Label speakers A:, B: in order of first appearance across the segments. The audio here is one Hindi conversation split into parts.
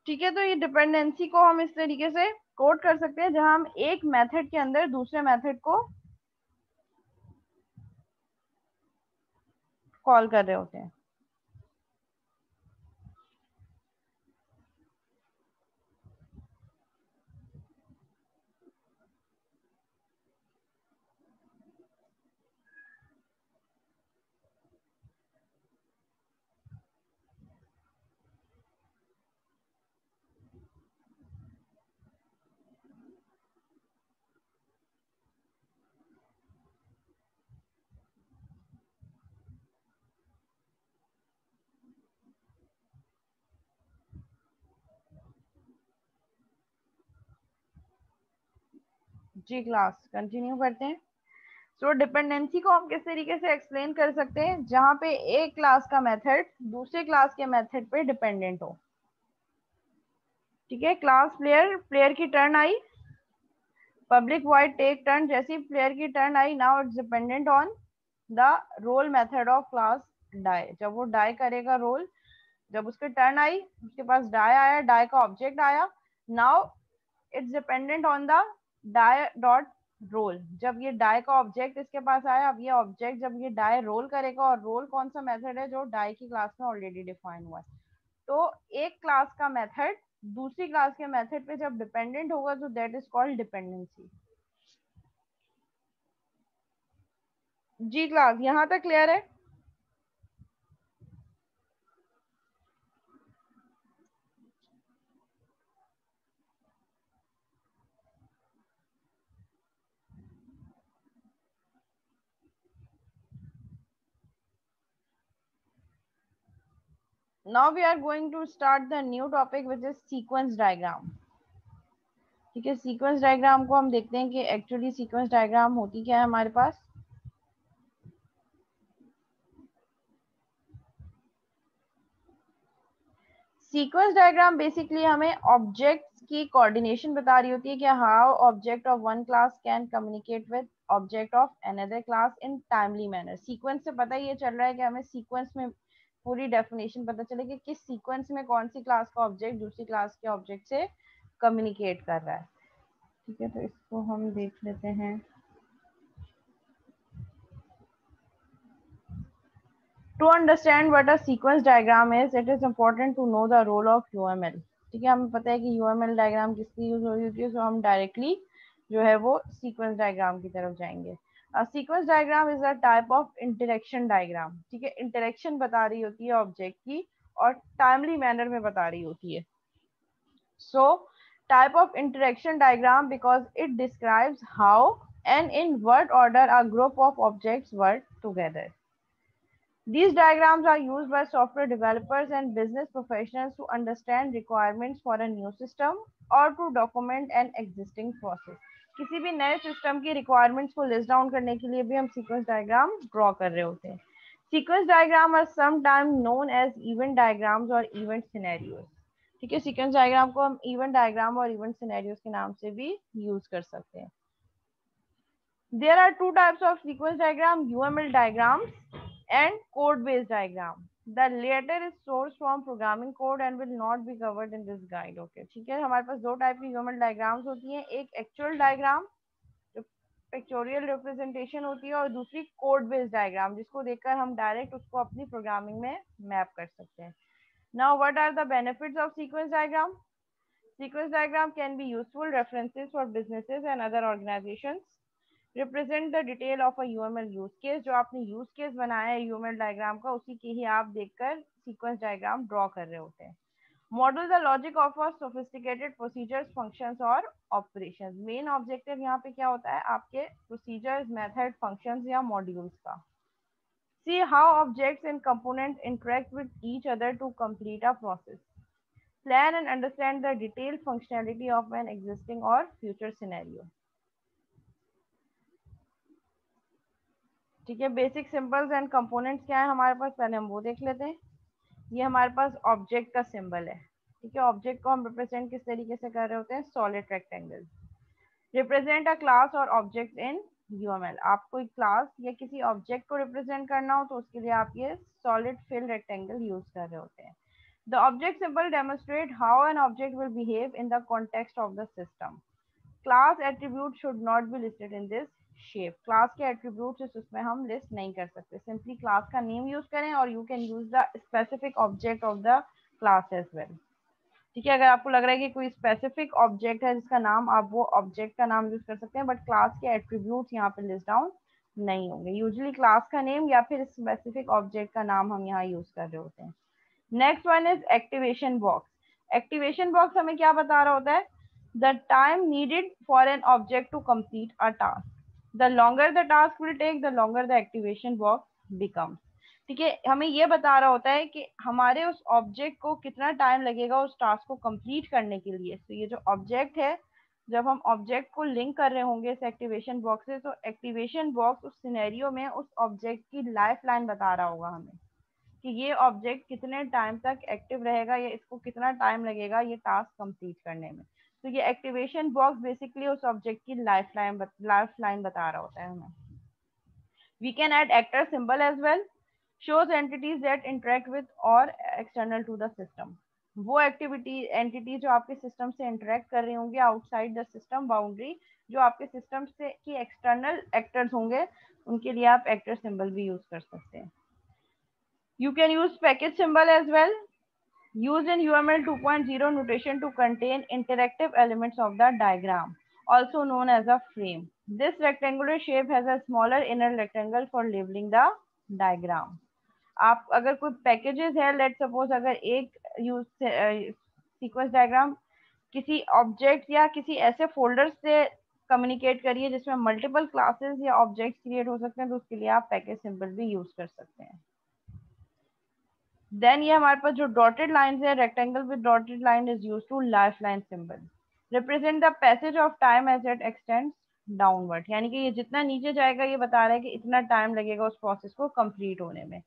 A: ठीक है, तो ये डिपेंडेंसी को हम इस तरीके से कोड कर सकते हैं जहां हम एक मेथड के अंदर दूसरे मेथड को कॉल कर रहे होते हैं। जी क्लास कंटिन्यू करते हैं। सो डिपेंडेंसी को हम किस तरीके से एक्सप्लेन कर सकते हैं, जहां पे एक क्लास का मेथड दूसरे क्लास के मेथड पे डिपेंडेंट हो। ठीक है, क्लास प्लेयर, प्लेयर की टर्न आई, पब्लिक वॉइड टेक टर्न, जैसी प्लेयर की टर्न आई now it's dependent on the roll method of class die. जब वो डाई करेगा रोल, जब उसकी टर्न आई, उसके पास डाई आया, डाई का ऑब्जेक्ट आया, now it's dependent on the die dot roll. जब ये डाई का ऑब्जेक्ट इसके पास आया, अब ये ऑब्जेक्ट जब ये डाई रोल करेगा, और रोल कौन सा मेथड है जो डाई की क्लास में ऑलरेडी डिफाइन हुआ है। तो एक क्लास का मेथड दूसरी क्लास के मेथड पे जब डिपेंडेंट होगा तो दैट इज कॉल्ड डिपेंडेंसी। जी क्लास यहाँ तक क्लियर है? Now we are going to start the new topic which is sequence diagram। ठीक है, सीक्वेंस डायग्राम को हम देखते हैं कि एक्चुअली सीक्वेंस डायग्राम होती क्या है हमारे पास। सीक्वेंस डायग्राम बेसिकली हमें ऑब्जेक्ट्स की कोऑर्डिनेशन बता रही होती है कि how object of one class can communicate with object of another class in timely manner. Sequence से पता ये चल रहा है कि हमें सीक्वेंस में पूरी डेफिनेशन पता चले कि किस सीक्वेंस में कौन सी क्लास का ऑब्जेक्ट दूसरी क्लास के ऑब्जेक्ट से कम्युनिकेट कर रहा है। ठीक है, तो इसको हम देख लेते हैं। To understand what a sequence diagram is, it is important to know the role of UML। ठीक है, हमें पता है कि UML डायग्राम किसकी यूज हो रही होती है, तो हम डायरेक्टली जो है वो सीक्वेंस डायग्राम की तरफ जाएंगे। Sequence diagram is a type of interaction diagram. ठीक है, इंटरेक्शन बता रही होती है ऑब्जेक्ट की और टाइमली मैनर में बता रही होती है। So type of interaction diagram because it describes how and in what order a group of objects work together। These diagrams are used by software developers and business professionals to understand requirements for a new system or to document an existing process। किसी भी नए सिस्टम की रिक्वायरमेंट्स को लिस्ट डाउन करने के लिए भी हम सीक्वेंस डायग्राम ड्रॉ कर रहे होते हैं। Sequence diagram are sometime known as event diagrams और इवेंट सिनेरियोज। ठीक है, सीक्वेंस डायग्राम को हम इवेंट डायग्राम और इवेंट सिनेरियोज के नाम से भी यूज कर सकते हैं। There are two types of sequence diagram, UML diagrams and code-based diagram. The latter is sourced from programming code and will not be covered in this guide। Okay, ठीक है, हमारे पास दो टाइप की UML diagrams होती हैं, एक actual diagram जो पिक्चोरियल रिप्रेजेंटेशन होती है, और दूसरी कोड बेस्ड डायग्राम जिसको देखकर हम डायरेक्ट उसको अपनी प्रोग्रामिंग में मैप कर सकते हैं। Now what are the benefits of sequence diagram? Sequence diagram can be useful references for businesses and other organizations। Represent the detail of a UML use case. जो आपने यूज केस बनाया है यूएमएल डायग्राम का, उसी की ही आप देखकर सीक्वेंस डायग्राम ड्रॉ कर रहे होते हैं। Model the logic of a sophisticated procedures, functions और ऑपरेशंस। मेन ऑब्जेक्टिव यहाँ पे क्या होता है, आपके प्रोसीजर्स, मेथड, फंक्शंस या मॉड्यूल्स का। See how objects and components interact with each other to complete a process. Plan and understand the detailed functionality of an existing और फ्यूचर सिनेरियो। ठीक है, बेसिक सिंबल्स एंड कंपोनेंट्स क्या है हमारे पास, पहले हम वो देख लेते हैं। ये हमारे पास ऑब्जेक्ट का सिंबल है। ठीक है, ऑब्जेक्ट को हम रिप्रेजेंट किस तरीके से कर रहे होते हैं, solid rectangle. Represent a class और ऑब्जेक्ट इन यूएमएल। आप कोई क्लास या किसी ऑब्जेक्ट को रिप्रेजेंट करना हो तो उसके लिए आप ये सॉलिड फिल रेक्टेंगल यूज कर रहे होते हैं। The object symbol demonstrate how an object will behave in the context of the system. Class attribute should not be listed in this shape. Class के एट्रीब्यूट्स उसमें हम लिस्ट नहीं कर सकते. सिंपली क्लास का नेम यूज करें और you can use the specific object of the class as well. ठीक है, अगर आपको लग रहा है कि कोई स्पेसिफिक ऑब्जेक्ट है जिसका नाम, आप वो ऑब्जेक्ट का नाम यूज कर सकते हैं, बट क्लास के एट्रीब्यूट्स यहाँ पे लिस्ट डाउन नहीं होंगे. यूजुअली क्लास का नेम या फिर स्पेसिफिक ऑब्जेक्ट का नाम हम यहाँ यूज कर रहे होते हैं. Next one is activation box. Activation box हमें क्या बता रहा होता है? The time needed for an object to complete a task. The longer the task will take, the longer the activation box becomes. ठीक है, हमें ये बता रहा होता है कि हमारे उस ऑब्जेक्ट को कितना टाइम लगेगा उस टास्क को कंप्लीट करने के लिए. तो ये जो ऑब्जेक्ट है, जब हम ऑब्जेक्ट को लिंक कर रहे होंगे इस एक्टिवेशन बॉक्स से, तो एक्टिवेशन बॉक्स उस सिनेरियो में उस ऑब्जेक्ट की लाइफ लाइन बता रहा होगा हमें कि ये ऑब्जेक्ट कितने टाइम तक एक्टिव रहेगा या इसको कितना टाइम लगेगा ये टास्क कंप्लीट करने में. तो ये एक्टिवेशन बॉक्स बेसिकली उस ऑब्जेक्ट की लाइफ लाइन बता रहा होता है हमें. We can add actor symbol as well. shows entities that interact with or external to the system. वो एंटिटी जो आपके सिस्टम से इंटरेक्ट कर रही होंगी आउटसाइड द सिस्टम बाउंड्री, जो आपके सिस्टम से की एक्सटर्नल एक्टर्स होंगे, उनके लिए आप एक्टर सिंबल भी यूज कर सकते हैं. You can use package symbol as well, used in UML 2.0 notation to contain interactive elements of the diagram, also known as a frame. This rectangular shape has a smaller inner rectangle for labeling the diagram. आप अगर कोई पैकेजेस है, लेट सपोज अगर एक यूज सीक्वेंस डायग्राम किसी ऑब्जेक्ट या किसी ऐसे फोल्डर से कम्युनिकेट करिए जिसमें मल्टीपल क्लासेस या ऑब्जेक्ट्स क्रिएट हो सकते हैं, तो उसके लिए आप पैकेज सिंबल भी यूज कर सकते हैं. देन ये हमारे पास जो डॉटेड लाइंस है, rectangle with dotted line is used to life line symbol. Represent the passage of time as it extends downward. यानी कि ये जितना नीचे जाएगा ये बता रहा है कि इतना टाइम लगेगा उस प्रोसेस को कंप्लीट होने में.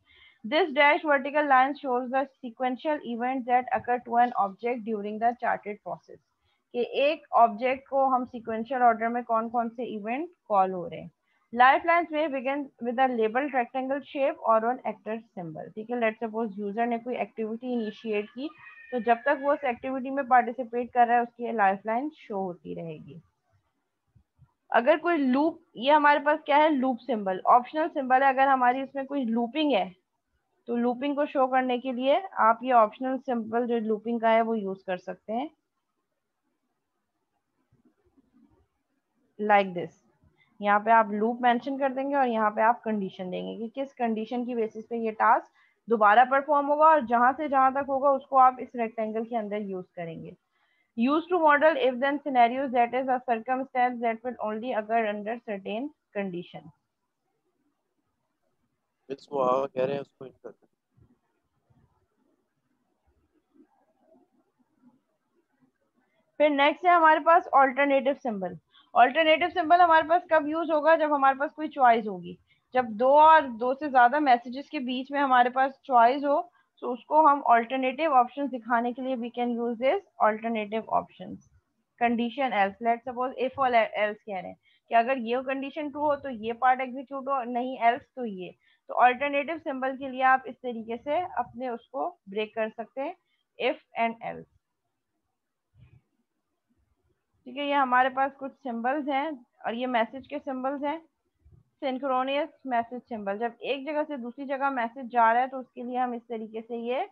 A: This dash vertical line shows the sequential events that occur to an object during the charted process. कि एक ऑब्जेक्ट को हम सीक्वेंशियल ऑर्डर में कौन कौन से इवेंट कॉल हो रहे हैं. Lifelines may begin with a labeled rectangle shape or an actor symbol. ठीक है, लेट्स सपोज यूजर ने कोई एक्टिविटी इनिशिएट की, तो जब तक वो उस एक्टिविटी में पार्टिसिपेट कर रहा है उसकी लाइफलाइन शो होती रहेगी. अगर कोई लूप, ये हमारे पास क्या है, लूप सिंबल ऑप्शनल सिंबल है. अगर हमारी इसमें कोई लूपिंग है तो लूपिंग को शो करने के लिए आप ये ऑप्शनल सिंबल जो लूपिंग का है वो यूज कर सकते हैं, लाइक दिस. यहाँ पे आप लूप मेंशन कर देंगे और यहाँ पे आप कंडीशन देंगे कि किस कंडीशन की बेसिस पे ये टास्क दोबारा परफॉर्म होगा, और जहां से जहां तक होगा उसको आप इस रेक्टेंगल के अंदर यूज करेंगे. Use to model if then scenarios, that is a circumstance that will only occur under certain condition.
B: इसको आगे कह रहे हैं उसको इंटर.
A: फिर नेक्स्ट है हमारे पास ऑल्टरनेटिव सिंबल. ऑल्टरनेटिव सिंबल हमारे पास कब यूज होगा, जब हमारे पास कोई चॉइस होगी. जब दो और दो से ज्यादा मैसेजेस के बीच में हमारे पास चॉइस हो, तो उसको हम ऑल्टरनेटिव ऑप्शंस दिखाने के लिए we can use this alternative options. Condition else, let suppose if और एल्स कह रहे हैं कि अगर ये कंडीशन ट्रू हो तो ये पार्ट एग्जीक्यूट हो, नहीं एल्स तो ये. तो ऑल्टरनेटिव सिंबल के लिए आप इस तरीके से अपने उसको ब्रेक कर सकते हैं, इफ एंड एल्स. ठीक है, ये हमारे पास कुछ सिंबल्स हैं और ये मैसेज के सिंबल्स हैं. सिंक्रोनियस मैसेज सिंबल, जब एक जगह से दूसरी जगह मैसेज जा रहा है तो उसके लिए हम इस तरीके से ये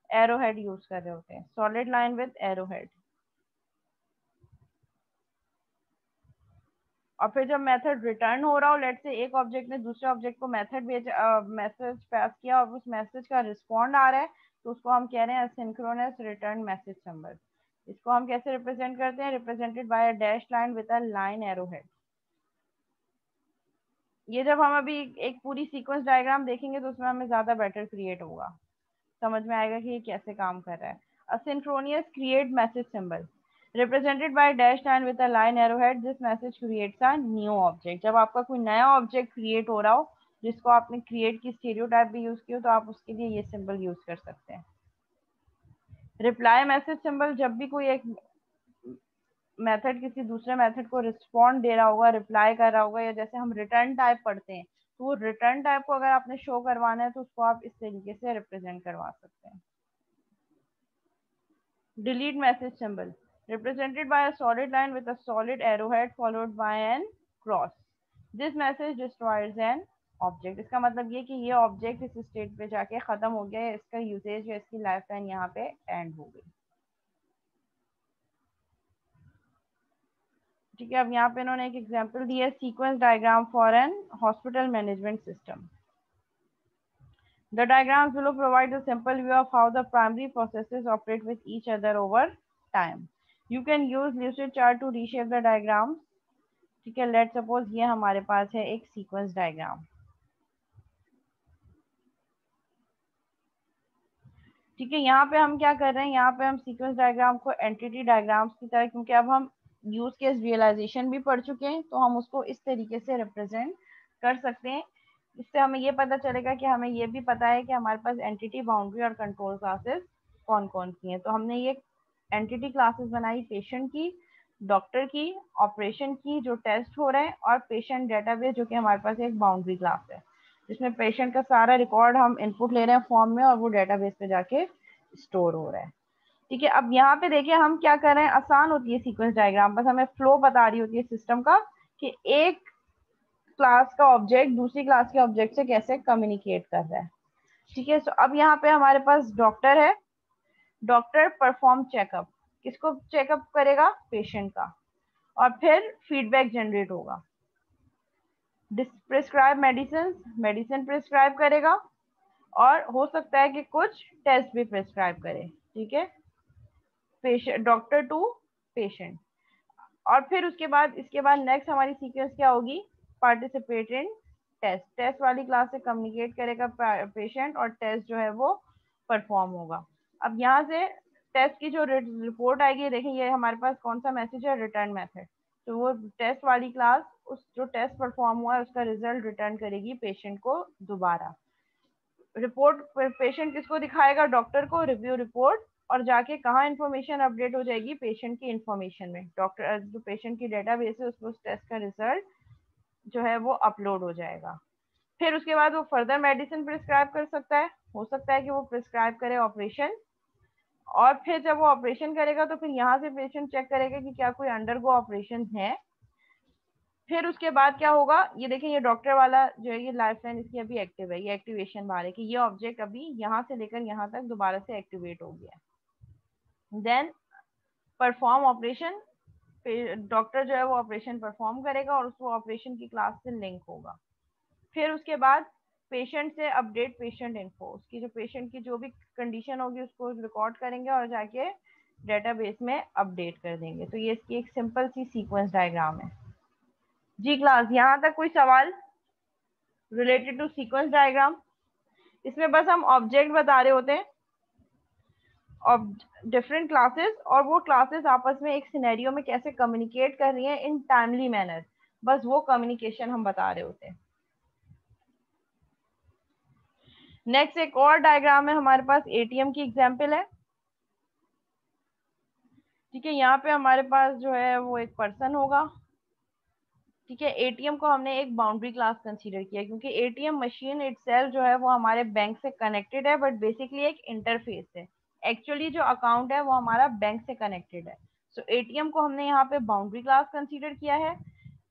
A: एरो हेड यूज कर रहे होते हैं, solid line with arrow head. और फिर जब मेथड रिटर्न हो रहा हो, लेट से एक ऑब्जेक्ट ने दूसरे ऑब्जेक्ट को मेथड मैसेज पास किया और उस मैसेज का रिस्पॉन्ड आ रहा है, तो उसको हम कह रहे हैं सिंक्रोनस रिटर्न मैसेज सिंबल. इसको हम कैसे रिप्रेजेंट करते हैं, represented by a dash line with a line arrow head. ये जब हम अभी एक पूरी सीक्वेंस डायग्राम देखेंगे तो उसमें हमें ज्यादा बेटर क्रिएट होगा, समझ में आएगा कि ये कैसे काम कर रहा है. Asynchronous create message symbol represented by dash line with a line arrowhead. This message creates a new object. जब आपका कोई नया ऑब्जेक्ट क्रिएट हो रहा हो जिसको आपने क्रिएट की स्टीरियोटाइप भी यूज की हो, तो आप उसके लिए ये सिंबल यूज कर सकते हैं. रिप्लाई मैसेज सिंबल, जब भी कोई एक मेथड किसी दूसरे मेथड को रिस्पॉन्ड दे रहा होगा, रिप्लाई कर रहा होगा, या जैसे हम रिटर्न टाइप पढ़ते हैं, तो वो रिटर्न टाइप को अगर आपने शो करवाना है तो उसको आप इस तरीके से रिप्रेजेंट करवा सकते हैं. delete message symbol represented by a solid line with a solid arrowhead followed by an cross. This message destroys an object. इसका मतलब ये कि ये ऑब्जेक्ट इस स्टेट पे जाके खत्म हो गया है, इसका यूसेज या इसकी लाइफ लाइन यहाँ पे एंड हो गई। ठीक है, अब यहाँ पे इन्होंने एक एग्जांपल दिया है, sequence diagram for an hospital management system. The diagrams below provide a simple view of how the primary processes operate with each other over time. You can use lucid chart to reshape the diagram. ठीक है, लेट सपोज ये हमारे पास है एक सीक्वेंस डायग्राम। ठीक है, यहाँ पे हम क्या कर रहे हैं, यहाँ पे हम सीक्वेंस डायग्राम को एंटिटी डायग्राम्स की तरह, क्योंकि अब हम यूज केस रियलाइजेशन भी पढ़ चुके हैं, तो हम उसको इस तरीके से रिप्रेजेंट कर सकते हैं। इससे हमें ये पता चलेगा कि हमें ये भी पता है कि हमारे पास एंटिटी, बाउंड्री और कंट्रोल क्लासेस कौन कौन सी हैं। तो हमने ये एंटिटी क्लासेस बनाई पेशेंट की, डॉक्टर की, ऑपरेशन की जो टेस्ट हो रहे हैं, और पेशेंट डेटाबेस जो कि हमारे पास एक बाउंड्री क्लास है, जिसमें पेशेंट का सारा रिकॉर्ड हम इनपुट ले रहे हैं फॉर्म में और वो डेटाबेस पे जाके स्टोर हो रहा है। ठीक है, अब यहाँ पे देखिए हम क्या कर रहे हैं, आसान होती है सीक्वेंस डायग्राम, बस हमें फ्लो बता रही होती है सिस्टम का कि एक क्लास का ऑब्जेक्ट दूसरी क्लास के ऑब्जेक्ट से कैसे कम्युनिकेट कर रहा है। ठीक है, तो अब यहाँ पे हमारे पास डॉक्टर है, डॉक्टर परफॉर्म चेकअप, किसको चेकअप करेगा, पेशेंट का, और फिर फीडबैक जनरेट होगा। प्रिस्क्राइब मेडिसिन, मेडिसिन प्रिस्क्राइब करेगा, और हो सकता है कि कुछ टेस्ट भी प्रिस्क्राइब करे। ठीक है, पेशेंट, डॉक्टर टू पेशेंट, और फिर उसके बाद इसके बाद नेक्स्ट हमारी सीक्वेंस क्या होगी, पार्टिसिपेट इन टेस्ट, टेस्ट वाली क्लास से कम्युनिकेट करेगा पेशेंट, और टेस्ट जो है वो परफॉर्म होगा। अब यहाँ से टेस्ट की जो रिपोर्ट आएगी, देखिए ये हमारे पास कौन सा मैसेज है, रिटर्न मैथड, तो वो टेस्ट वाली क्लास उस जो टेस्ट परफॉर्म हुआ है उसका रिजल्ट रिटर्न करेगी पेशेंट को दोबारा। रिपोर्ट पेशेंट किसको दिखाएगा, डॉक्टर को, रिव्यू रिपोर्ट, और जाके कहाँ इन्फॉर्मेशन अपडेट हो जाएगी, पेशेंट की इन्फॉर्मेशन में, डॉक्टर जो पेशेंट की डेटाबेस है उसमें उस टेस्ट का रिजल्ट जो है वो अपलोड हो जाएगा। फिर उसके बाद वो फर्दर मेडिसिन प्रिस्क्राइब कर सकता है, हो सकता है कि वो प्रिस्क्राइब करे ऑपरेशन, और फिर जब वो ऑपरेशन करेगा तो फिर यहाँ से पेशेंट चेक करेगा कि क्या कोई अंडरगो ऑपरेशन है। फिर उसके बाद क्या होगा, ये देखिए ये डॉक्टर वाला जो है ये लाइफ लाइन इसकी अभी एक्टिव है, ये एक्टिवेशन बार है कि ये ऑब्जेक्ट अभी यहाँ से लेकर यहाँ तक दोबारा से एक्टिवेट हो गया। देन परफॉर्म ऑपरेशन, डॉक्टर जो है वो ऑपरेशन परफॉर्म करेगा और उसको ऑपरेशन की क्लास से लिंक होगा। फिर उसके बाद पेशेंट से अपडेट पेशेंट इन्फो, उसकी जो पेशेंट की जो भी कंडीशन होगी उसको रिकॉर्ड करेंगे और जाके डेटाबेस में अपडेट कर देंगे। तो ये इसकी एक सिंपल सी सीक्वेंस डायग्राम है। जी क्लास, यहाँ तक कोई सवाल रिलेटेड टू सीक्वेंस डायग्राम? इसमें बस हम ऑब्जेक्ट बता रहे होते हैं डिफरेंट क्लासेस, और वो क्लासेस आपस में एक सिनेरियो में कैसे कम्युनिकेट कर रही हैं इन टाइमली मैनर, बस वो कम्युनिकेशन हम बता रहे होते हैं। नेक्स्ट एक और डायग्राम है हमारे पास, एटीएम की एग्जांपल है। ठीक है, यहाँ पे हमारे पास जो है वो एक पर्सन होगा। ठीक है, एटीएम को हमने एक बाउंड्री क्लास कंसीडर किया क्योंकि एटीएम मशीन इटसेल्फ जो है वो हमारे बैंक से कनेक्टेड है, बट बेसिकली एक इंटरफेस है। एक्चुअली जो अकाउंट है वो हमारा बैंक से कनेक्टेड है। सो एटीएम को हमने यहाँ पे बाउंड्री क्लास कंसीडर किया है।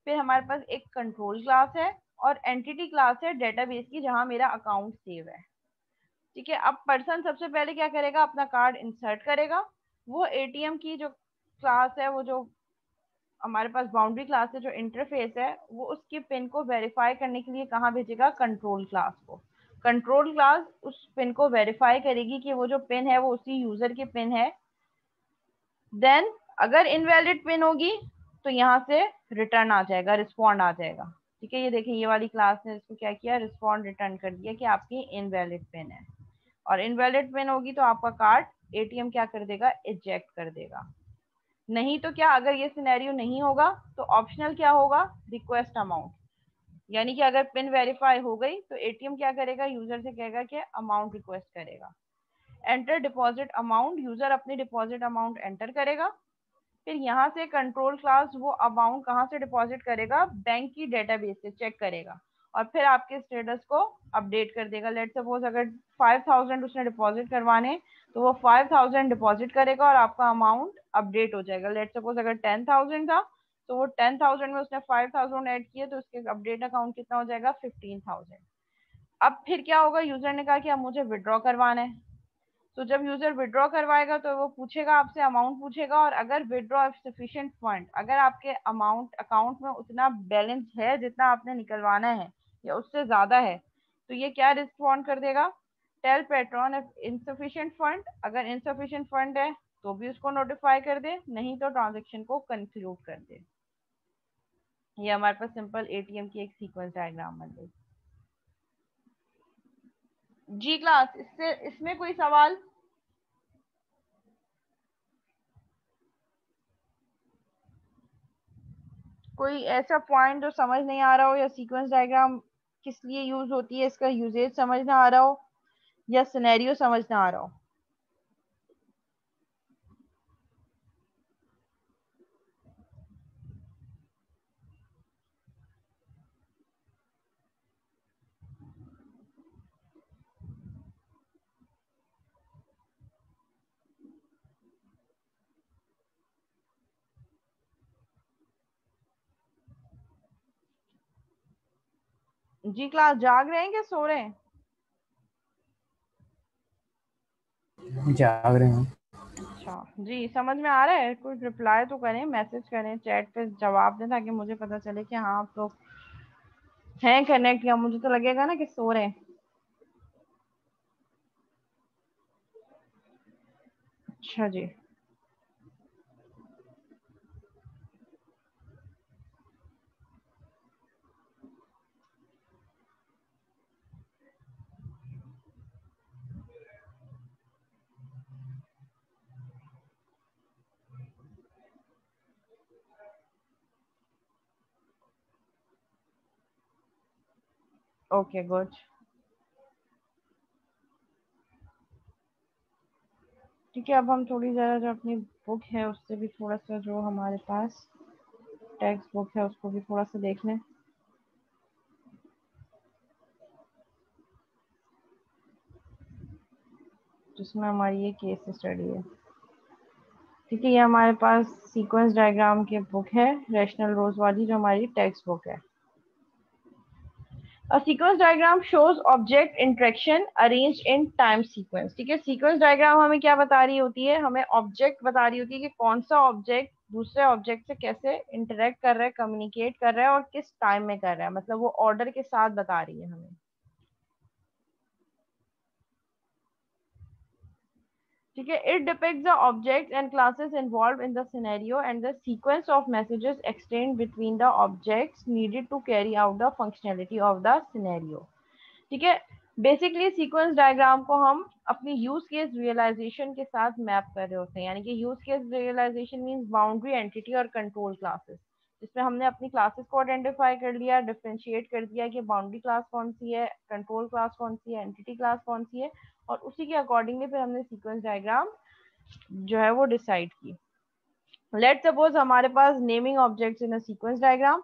A: फिर हमारे पास एक कंट्रोल क्लास है और एंटिटी क्लास है डेटाबेस की, जहाँ मेरा अकाउंट सेव है। ठीक है, अब पर्सन सबसे पहले क्या करेगा, अपना कार्ड इंसर्ट करेगा। वो एटीएम की जो क्लास है, वो जो हमारे पास बाउंड्री क्लास है, जो इंटरफेस है, वो उसकी पिन को वेरीफाई करने के लिए कहाँ भेजेगा, कंट्रोल क्लास को। कंट्रोल क्लास उस पिन को वेरीफाई करेगी कि वो जो पिन है वो उसी यूजर की पिन है। देन अगर इनवैलिड पिन होगी तो यहाँ से रिटर्न आ जाएगा, रिस्पॉन्ड आ जाएगा। ठीक है, ये देखिए ये वाली क्लास ने इसको क्या किया, रिस्पॉन्ड रिटर्न कर दिया कि आपकी इनवैलिड पिन है, और इनवैलिड पिन होगी तो आपका कार्ड एटीएम क्या कर देगा, इजेक्ट कर देगा। नहीं तो क्या, अगर ये सिनेरियो नहीं होगा तो ऑप्शनल क्या होगा, रिक्वेस्ट अमाउंट, यानी कि अगर पिन वेरीफाई हो गई तो एटीएम क्या करेगा, यूजर से कहेगा कि अमाउंट रिक्वेस्ट करेगा। एंटर डिपॉजिट अमाउंट, यूजर अपनी डिपॉजिट अमाउंट एंटर करेगा। फिर यहाँ से कंट्रोल क्लास वो अमाउंट कहाँ से डिपॉजिट करेगा, बैंक की डेटाबेस से चेक करेगा और फिर आपके स्टेटस को अपडेट कर देगा। लेट सपोज अगर 5000 उसने डिपॉजिट करवाने तो वो 5000 डिपॉजिट करेगा और आपका अमाउंट अपडेट हो जाएगा। लेट सपोज अगर 10,000 था तो वो 10,000 में उसने 5,000 ऐड किए तो उसके अपडेट अकाउंट कितना हो जाएगा 15,000। अब फिर क्या होगा, यूजर ने कहा कि अब मुझे विड्रॉ करवाना है। तो जब यूजर विड्रॉ करवाएगा तो वो पूछेगा आपसे, अमाउंट पूछेगा, और अगर विड्रॉ सफिशिएंट फंड, अगर आपके अमाउंट अकाउंट में उतना बैलेंस है जितना आपने निकलवाना है या उससे ज्यादा है, तो ये क्या रिस्पॉन्ड कर देगा, tell patron if insufficient fund. अगर इनसफिशिएंट फंड है तो भी उसको नोटिफाई कर दे, नहीं तो ट्रांजेक्शन को कंक्लूड कर दे। ये हमारे पास सिंपल एटीएम की एक सीक्वेंस डायग्राम बन गई। जी क्लास, इससे इसमें कोई सवाल? कोई ऐसा पॉइंट जो समझ नहीं आ रहा हो, या सीक्वेंस डायग्राम किस लिए यूज होती है इसका यूजेज समझ ना आ रहा हो, या सिनेरियो समझ ना आ रहा हो? जी क्लास, जाग रहे हैं क्या सो रहे हैं?
C: जाग रहे हैं।
A: अच्छा जी, समझ में आ रहा है? कोई रिप्लाई तो करें, मैसेज करें, चैट पे जवाब दें, ताकि मुझे पता चले कि हाँ आप लोग हैं कनेक्ट, या मुझे तो लगेगा ना कि सो रहे हैं। अच्छा जी, ओके गुड। ठीक है, अब हम थोड़ी ज़रा जो अपनी बुक है उससे भी थोड़ा सा, जो हमारे पास टेक्स्ट बुक है उसको भी थोड़ा सा देख लें, जिसमें हमारी ये केस स्टडी है। ठीक है, ये हमारे पास सीक्वेंस डायग्राम की बुक है, रैशनल रोज वाली, जो हमारी टेक्स्ट बुक है। A sequence diagram shows object interaction arranged in time sequence। ठीक है, सीक्वेंस डायग्राम हमें क्या बता रही होती है, हमें ऑब्जेक्ट बता रही होती है कि कौन सा ऑब्जेक्ट दूसरे ऑब्जेक्ट से कैसे इंटरेक्ट कर रहा है, कम्युनिकेट कर रहा है, और किस टाइम में कर रहा है, मतलब वो ऑर्डर के साथ बता रही है हमें। ठीक है, it depicts the objects and classes involved in the scenario and the sequence of messages exchanged between the objects needed to carry out the functionality of the scenario। ठीक है, बेसिकली सीक्वेंस डायग्राम को हम अपनी यूज केस रियलाइजेशन के साथ मैप कर रहे होते हैं, यानी कि use case realization means boundary entity और कंट्रोल क्लासेस, जिसमें हमने अपनी क्लासेस को आइडेंटिफाई कर लिया, डिफरेंशिएट कर दिया कि बाउंड्री क्लास कौन सी है, कंट्रोल क्लास कौन सी है, एंटिटी क्लास कौन सी है, और उसी के अकॉर्डिंगली फिर हमने सीक्वेंस डायग्राम जो है वो डिसाइड की। लेट सपोज हमारे पास naming objects in a sequence diagram.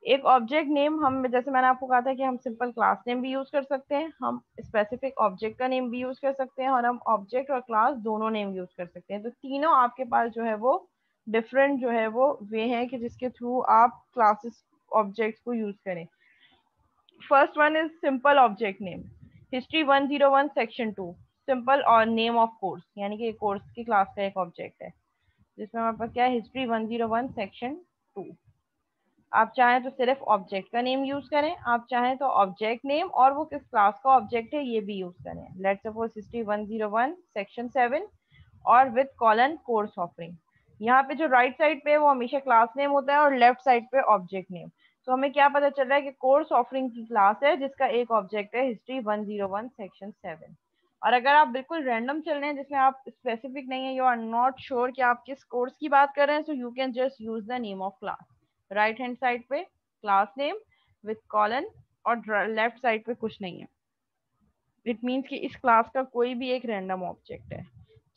A: एक ऑब्जेक्ट नेम, हम जैसे मैंने आपको कहा था कि हम सिंपल क्लास नेम भी यूज कर सकते हैं, हम स्पेसिफिक ऑब्जेक्ट का नेम भी यूज कर सकते हैं, और हम ऑब्जेक्ट और क्लास दोनों नेम यूज कर सकते हैं। तो तीनों आपके पास जो है वो डिफरेंट जो है वो वे हैं कि जिसके थ्रू आप क्लासेस ऑब्जेक्ट्स को यूज करें। First one is simple object name, history 101 section 2, simple और नेम ऑफ कोर्स, यानी कि कोर्स की क्लास का एक ऑब्जेक्ट है, जिसमें हमारे पास क्या है, हिस्ट्री 101 सेक्शन 2। आप चाहें तो सिर्फ ऑब्जेक्ट का नेम यूज करें, आप चाहें तो ऑब्जेक्ट नेम और वो किस क्लास का ऑब्जेक्ट है ये भी यूज करें। लेट्स सपोज हिस्ट्री 101 सेक्शन 7 और विद कॉलन कोर्स ऑफरिंग। यहाँ पे जो राइट साइड पे है वो हमेशा क्लास नेम होता है, और लेफ्ट साइड पे ऑब्जेक्ट नेम। तो हमें क्या पता चल रहा है कि कोर्स ऑफरिंग की क्लास है जिसका एक ऑब्जेक्ट है हिस्ट्री 101 सेक्शन 7। और अगर आप बिल्कुल रैंडम चल रहे हैं, जिसमें आप स्पेसिफिक नहीं है, यू आर नॉट श्योर कि आप किस कोर्स की बात कर रहे हैं, so you can just use the name of class. Right hand side पे क्लास नेम विथ कॉलन, और लेफ्ट साइड पे कुछ नहीं है। इट मीन्स कि इस क्लास का कोई भी एक रैंडम ऑब्जेक्ट है,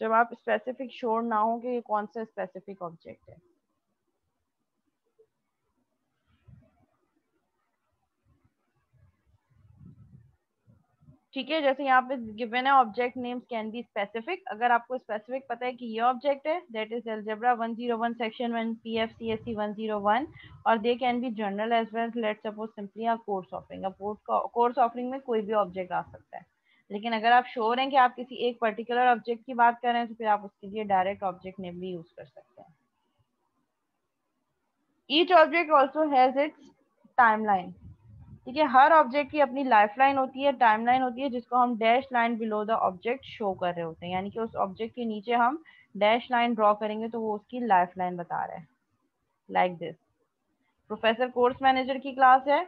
A: जब आप स्पेसिफिक श्योर ना हो कि ये कौन सा स्पेसिफिक ऑब्जेक्ट है। ठीक है, जैसे यहाँ पे गिवन है object names can be specific. अगर आपको स्पेसिफिक पता है कि ये ऑब्जेक्ट है, that is algebra 101 section 1 PFCSC 101, और they can be general as well, let's suppose simply a course offering. अब कोर्स ऑफरिंग में कोई भी ऑब्जेक्ट आ सकता है, लेकिन अगर आप श्योर हैं कि आप किसी एक पर्टिकुलर ऑब्जेक्ट की बात कर रहे हैं तो फिर आप उसके लिए डायरेक्ट ऑब्जेक्ट नेम भी यूज कर सकते हैं। Each object also has its timeline. ठीक है, हर ऑब्जेक्ट की अपनी लाइफ लाइन होती है, टाइमलाइन होती है, जिसको हम dash line below the object show कर रहे होते हैं, यानी कि उस ऑब्जेक्ट के नीचे हम डैश लाइन ड्रॉ करेंगे तो वो उसकी लाइफ लाइन बता रहा है, like this. Professor course manager की क्लास है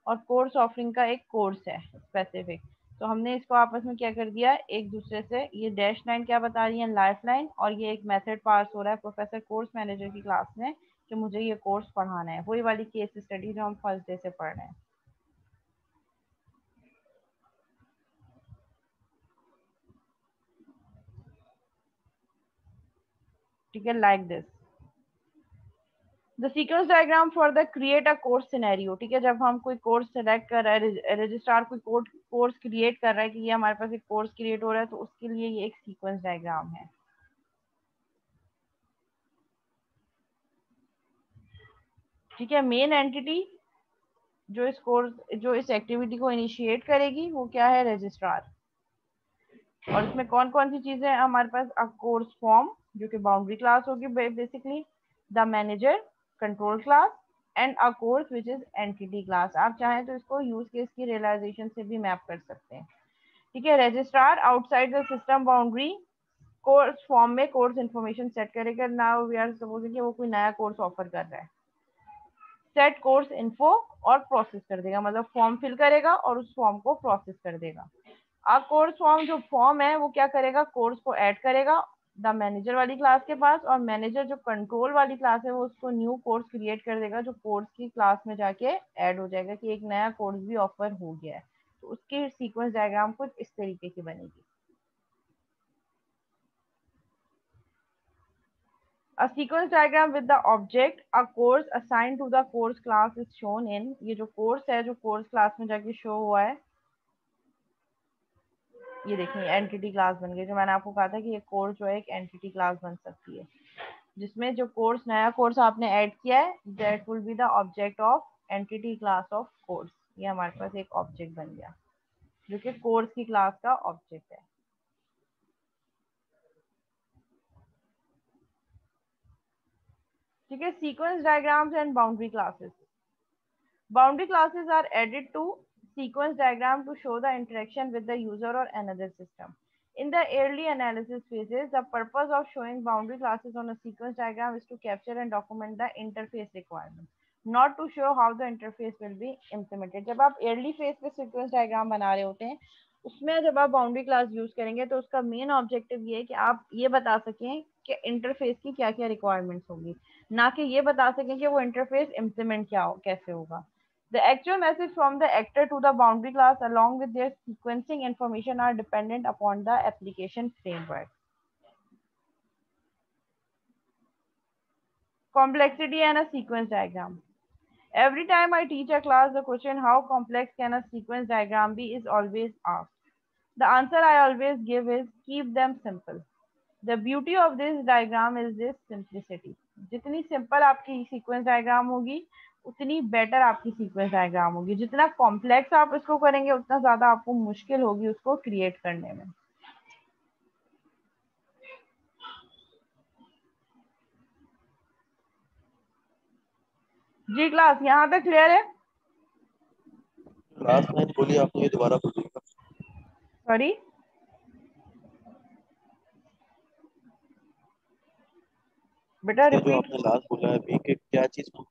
A: और कोर्स ऑफरिंग का एक कोर्स है स्पेसिफिक, तो हमने इसको आपस में क्या कर दिया, एक दूसरे से ये डैश लाइन क्या बता रही है, लाइफ लाइन, और ये एक मेथड पास हो रहा है प्रोफेसर कोर्स मैनेजर की क्लास में कि मुझे ये कोर्स पढ़ाना है, वही वाली केस स्टडी जो हम फर्स्ट डे से पढ़ रहे हैं। ठीक है, like this the sequence diagram for the create a course scenario. ठीक है, जब हम कोई कोर्स सेलेक्ट कर रहा है, रजिस्ट्रार कोई कोर्स क्रिएट कर रहा है कि ये हमारे पास एक कोर्स क्रिएट हो रहा है, तो उसके लिए ये एक सीक्वेंस डायग्राम है। ठीक है, मेन एंटिटी जो इस एक्टिविटी को इनिशिएट करेगी वो क्या है, रजिस्ट्रार। और इसमें कौन कौन सी चीजें हैं हमारे पास, अ कोर्स फॉर्म जो कि बाउंड्री क्लास होगी basically, the manager control class, and a course which is entity class. आप चाहें तो इसको यूज केस की रियलाइजेशन से भी मैप कर सकते हैं। ठीक है, registrar outside the system boundary course form में कोर्स इन्फॉर्मेशन सेट करेगा। नाउ वी आर सपोजिंग कि वो कोई नया कोर्स ऑफर कर रहा है, सेट कोर्स इन्फो और प्रोसेस कर देगा, मतलब फॉर्म फिल करेगा और उस फॉर्म को प्रोसेस कर देगा। अब कोर्स फॉर्म जो फॉर्म है वो क्या करेगा, कोर्स को ऐड करेगा द मैनेजर वाली क्लास के पास, और मैनेजर जो कंट्रोल वाली क्लास है वो उसको न्यू कोर्स क्रिएट कर देगा जो कोर्स की क्लास में जाके ऐड हो जाएगा कि एक नया कोर्स भी ऑफर हो गया है। तो उसकी सीक्वेंस डायग्राम कुछ इस तरीके की बनेगी। A sequence diagram with the object a course assigned to the course class is shown in, ये जो कोर्स है जो कोर्स क्लास में जाके शो हुआ है, ये देखिए एंटिटी क्लास बन गई। जो मैंने आपको कहा था कि ये कोर्स जो है एक एंटिटी क्लास बन सकती है, जिसमें जो कोर्स नया कोर्स आपने ऐड किया है that will be the object of entity class of course. ये हमारे पास एक ऑब्जेक्ट बन गया जो कि कोर्स की क्लास का ऑब्जेक्ट है। ठीक है, sequence diagrams and boundary classes. Boundary classes are added to sequence diagram to show the interaction with the user or another system. In the early analysis phases, the purpose of showing boundary classes on a sequence diagram is to capture and document the interface requirement, not to show how the interface will be implemented. जब आप early phase पे sequence diagram बना रहे होते हैं, उसमें जब आप बाउंड्री क्लास यूज करेंगे तो उसका मेन ऑब्जेक्टिव ये है कि आप ये बता सकें कि इंटरफेस की क्या क्या रिक्वायरमेंट्स होगी, ना कि ये बता सकें कि वो इंटरफेस इम्प्लीमेंट कैसे होगा। The actual message from the actor to the boundary class along with their sequencing information are dependent upon the application framework. Complexity and a sequence diagram. Every time I teach a class, the question how complex can a sequence diagram be is always asked. The answer I always give is keep them simple. The beauty of this diagram is this simplicity. जितनी सिंपल आपकी सीक्वेंस डायग्राम होगी उतनी बेटर आपकी सीक्वेंस डायग्राम होगी। जितना कॉम्प्लेक्स आप इसको करेंगे उतना ज्यादा आपको मुश्किल होगी उसको क्रिएट करने में। जी क्लास यहाँ तक क्लियर है?
B: लास्ट लाइन बोली आपने, ये दोबारा बोलिएगा।
A: सॉरी, बेटा
B: ये जो
A: रिपीट।
B: आपने लास्ट बोला है अभी कि क्या चीज होगी,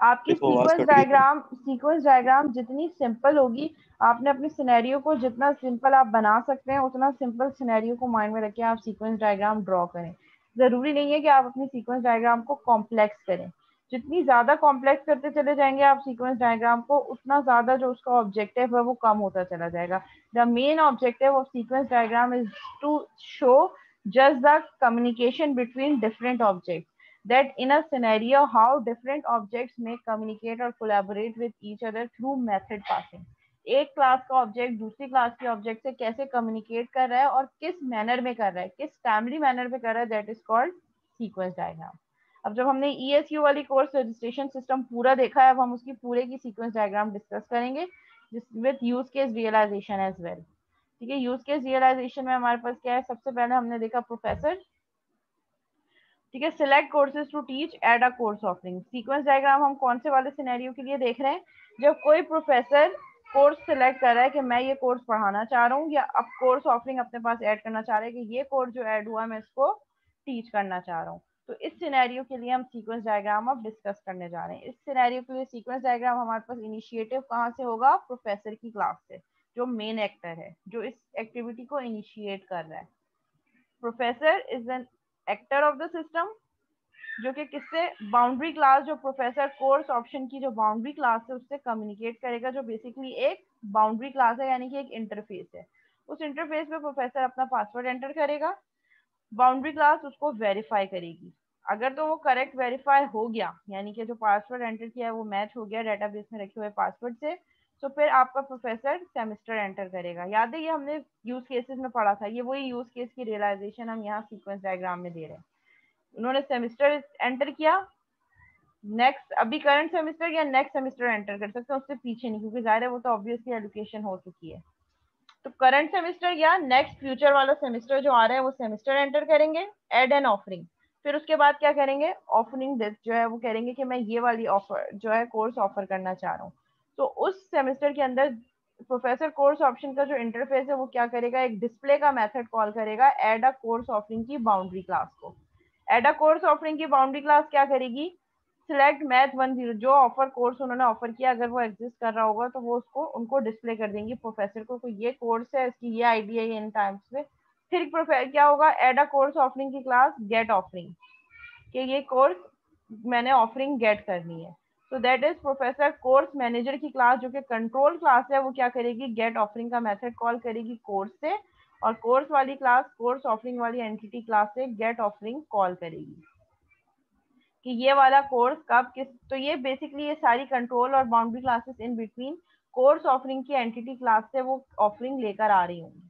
A: आपकी
B: देखो आवाज कट गई थी।
A: सीक्वेंस डायग्राम जितनी सिंपल होगी, आपने अपने सिनेरियो को जितना सिंपल आप बना सकते हैं उतना सिंपल सिनेरियो को माइंड में रखें आप सीक्वेंस डायग्राम ड्रॉ करें। जरूरी नहीं है कि आप अपनी सीक्वेंस डायग्राम को कॉम्प्लेक्स करें। जितनी ज्यादा कॉम्प्लेक्स करते चले जाएंगे आप सीक्वेंस डायग्राम को, उतना ज्यादा जो उसका ऑब्जेक्टिव है वो कम होता चला जाएगा। The main objective of sequence diagram is to show just the communication between different objects, that in a scenario how different objects may communicate or collaborate with each other through method passing. एक क्लास का ऑब्जेक्ट दूसरी क्लास के ऑब्जेक्ट से कैसे कम्युनिकेट कर रहा है और किस मैनर में कर रहा है, किस फैमिली मैनर में कर रहा है, that is called sequence diagram. अब जब हमने ईएसयू वाली कोर्स रजिस्ट्रेशन सिस्टम पूरा देखा है, अब हम उसकी पूरे की सीक्वेंस डायग्राम डिस्कस करेंगे with use case realization as well. ठीक है, यूज केस रियलाइजेशन में हमारे पास क्या है, सबसे पहले हमने देखा प्रोफेसर। ठीक है, select courses to teach, add a course offering. Sequence diagram हम कौन से वाले सिनेरियो के लिए देख रहे हैं, जब कोई प्रोफेसर कोर्स सिलेक्ट कर रहा है कि मैं ये कोर्स पढ़ाना चाह रहा हूँ, या अब कोर्स ऑफरिंग अपने पास ऐड करना चाह रहा है कि ये कोर्स जो ऐड हुआ मैं इसको टीच करना चाह रहा हूँ। तो इस सिनेरियो के लिए हम सीक्वेंस डायग्राम अब डिस्कस करने जा रहे हैं। इस सिनेरियो के लिए सीक्वेंस डायग्राम हमारे पास इनिशिएटिव कहाँ से होगा, प्रोफेसर की क्लास से, जो मेन एक्टर है, जो इस एक्टिविटी को इनिशिएट कर रहा है। Professor is an actor of the system, जो कि किससे, बाउंड्री क्लास, जो प्रोफेसर कोर्स ऑप्शन की जो बाउंड्री क्लास है उससे कम्युनिकेट करेगा, जो बेसिकली एक बाउंड्री क्लास है, यानी कि एक इंटरफेस है। उस इंटरफेस पे प्रोफेसर अपना पासवर्ड एंटर करेगा, बाउंड्री क्लास उसको वेरीफाई करेगी। अगर तो वो करेक्ट वेरीफाई हो गया, यानी कि जो पासवर्ड एंटर किया है वो मैच हो गया डेटाबेस में रखे हुए पासवर्ड से, तो फिर आपका प्रोफेसर सेमेस्टर एंटर करेगा। याद है, ये हमने यूज केसेस में पढ़ा था, ये वही यूज केस की रियलाइजेशन हम यहाँ सीक्वेंस डायग्राम में दे रहे हैं। उन्होंने सेमेस्टर एंटर किया, नेक्स्ट अभी करंट सेमेस्टर या नेक्स्ट सेमेस्टर एंटर कर सकते हैं, उससे पीछे नहीं, क्योंकि जाहिर है वो तो ऑब्वियसली एलोकेशन हो चुकी है। तो करंट सेमेस्टर या नेक्स्ट फ्यूचर वाला सेमेस्टर जो आ रहा है वो सेमेस्टर एंटर करेंगे, एड एन ऑफरिंग। फिर उसके बाद क्या करेंगे, ऑफरिंग दिस जो है वो करेंगे कि मैं ये वाली ऑफर जो है कोर्स ऑफर करना चाह रहा हूँ। तो उस सेमेस्टर के अंदर प्रोफेसर कोर्स ऑप्शन का जो इंटरफेस है वो क्या करेगा, एक डिस्प्ले का मेथड कॉल करेगा एड अ कोर्स ऑफरिंग की बाउंड्री क्लास को। एड अ कोर्स ऑफरिंग की बाउंड्री क्लास क्या करेगी, सिलेक्ट मैथ 10, जो ऑफर कोर्स उन्होंने ऑफर किया अगर वो एग्जिस्ट कर रहा होगा तो वो उसको उनको डिस्प्ले कर देंगे प्रोफेसर को, कोई ये कोर्स है, इसकी ये आईडी है इन टाइम्स पे। फिर क्या होगा, एड अ कोर्स ऑफरिंग की क्लास गेट ऑफरिंग, कि ये कोर्स मैंने ऑफरिंग गेट करनी है। तो that is professor course manager की क्लास, जो कि कंट्रोल क्लास है, वो क्या करेगी, गेट ऑफरिंग का मेथड कॉल करेगी कोर्स से, और कोर्स वाली क्लास कोर्स ऑफरिंग वाली एंटिटी क्लास से गेट ऑफरिंग कॉल करेगी कि ये वाला कोर्स कब किस। तो ये बेसिकली ये सारी कंट्रोल और boundary classes in between course offering की एंटिटी क्लास से वो ऑफरिंग लेकर आ रही होंगी।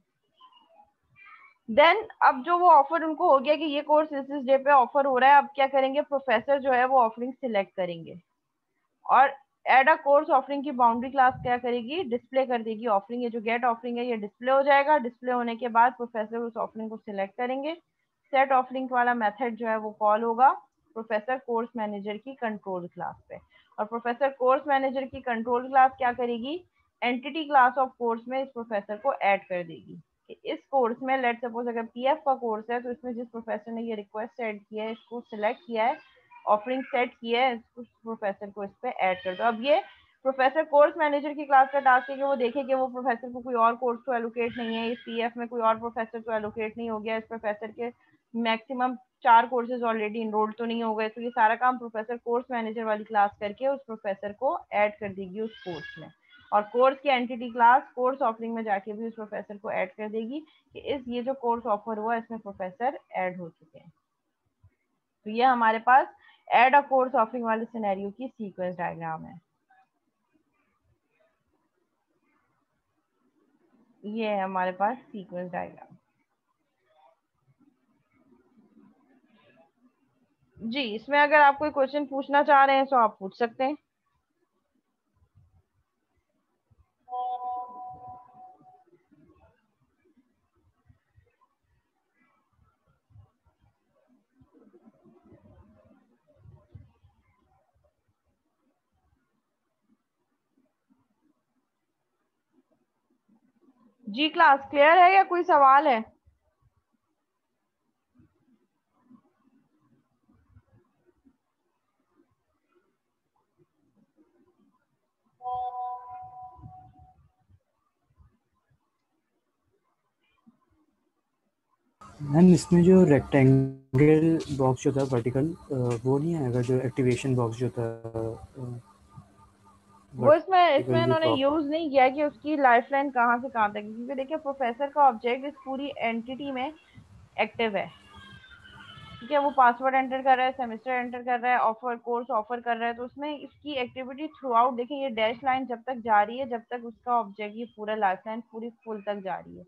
A: देन अब जो वो ऑफर उनको हो गया कि ये कोर्स इस डे पे ऑफर हो रहा है, अब क्या करेंगे, प्रोफेसर जो है वो ऑफरिंग सिलेक्ट करेंगे और एड अ कोर्स ऑफरिंग की बाउंड्री क्लास क्या करेगी, डिस्प्ले कर देगी ऑफरिंग। ये जो गेट ऑफरिंग है ये डिस्प्ले हो जाएगा, डिस्प्ले होने के बाद प्रोफेसर उस ऑफरिंग को सिलेक्ट करेंगे, सेट ऑफरिंग वाला मेथड जो है वो कॉल होगा प्रोफेसर कोर्स मैनेजर की कंट्रोल क्लास पे। और प्रोफेसर कोर्स मैनेजर की कंट्रोल क्लास क्या करेगी, एंटिटी क्लास ऑफ कोर्स में इस प्रोफेसर को ऐड कर देगी कि इस कोर्स में लेट सपोज अगर पीएफ का कोर्स है तो इसमें जिस प्रोफेसर ने ये रिक्वेस्ट सेट किया है, इसको सिलेक्ट किया है, ऑफरिंग सेट किया है, उस प्रोफेसर को इस पे ऐड कर दो। अब ये प्रोफेसर कोर्स मैनेजर की क्लास का टास्क है कि वो देखे कि वो प्रोफेसर को कोई और कोर्स को एलोकेट नहीं है, इस पीएफ में कोई और प्रोफेसर को एलोकेट नहीं हो गया, इस प्रोफेसर के मैक्सिमम 4 कोर्सेज ऑलरेडी इनरोल्ड तो नहीं हो गए। तो ये सारा काम प्रोफेसर कोर्स मैनेजर वाली क्लास करके उस प्रोफेसर को ऐड कर देगी उस कोर्स में, और कोर्स की एंटिटी क्लास कोर्स ऑफरिंग में जाके भी उस प्रोफेसर को ऐड कर देगी कि इस ये जो कोर्स ऑफर हुआ इसमें प्रोफेसर ऐड हो चुके हैं। तो ये हमारे पास एड अ कोर्स ऑफरिंग वाले सिनेरियो की सीक्वेंस डायग्राम है। ये है हमारे पास सीक्वेंस डायग्राम। जी, इसमें अगर आप कोई क्वेश्चन पूछना चाह रहे हैं तो आप पूछ सकते हैं। जी क्लास क्लियर है या कोई सवाल है?
C: मैम इसमें जो रेक्टेंगल बॉक्स जो था वर्टिकल, वो नहीं आएगा जो एक्टिवेशन बॉक्स जो था
A: वो इसमें
C: वर्टिकल जो
A: इन्होंने
C: टॉप।
A: यूज नहीं किया कि उसकी लाइफ लाइन कहाँ से कहाँ तक है, क्योंकि देखिए प्रोफेसर का ऑब्जेक्ट इस पूरी एंटिटी में एक्टिव है। ठीक है, वो पासवर्ड एंटर कर रहा है, सेमेस्टर एंटर कर रहा है, ऑफर कोर्स ऑफर कर रहा है, तो उसमें इसकी एक्टिविटी थ्रू आउट देखें, ये डैश लाइन जब तक जा रही है जब तक उसका ऑब्जेक्ट ये पूरा लाइफ लाइन पूरी फुल तक जा रही है।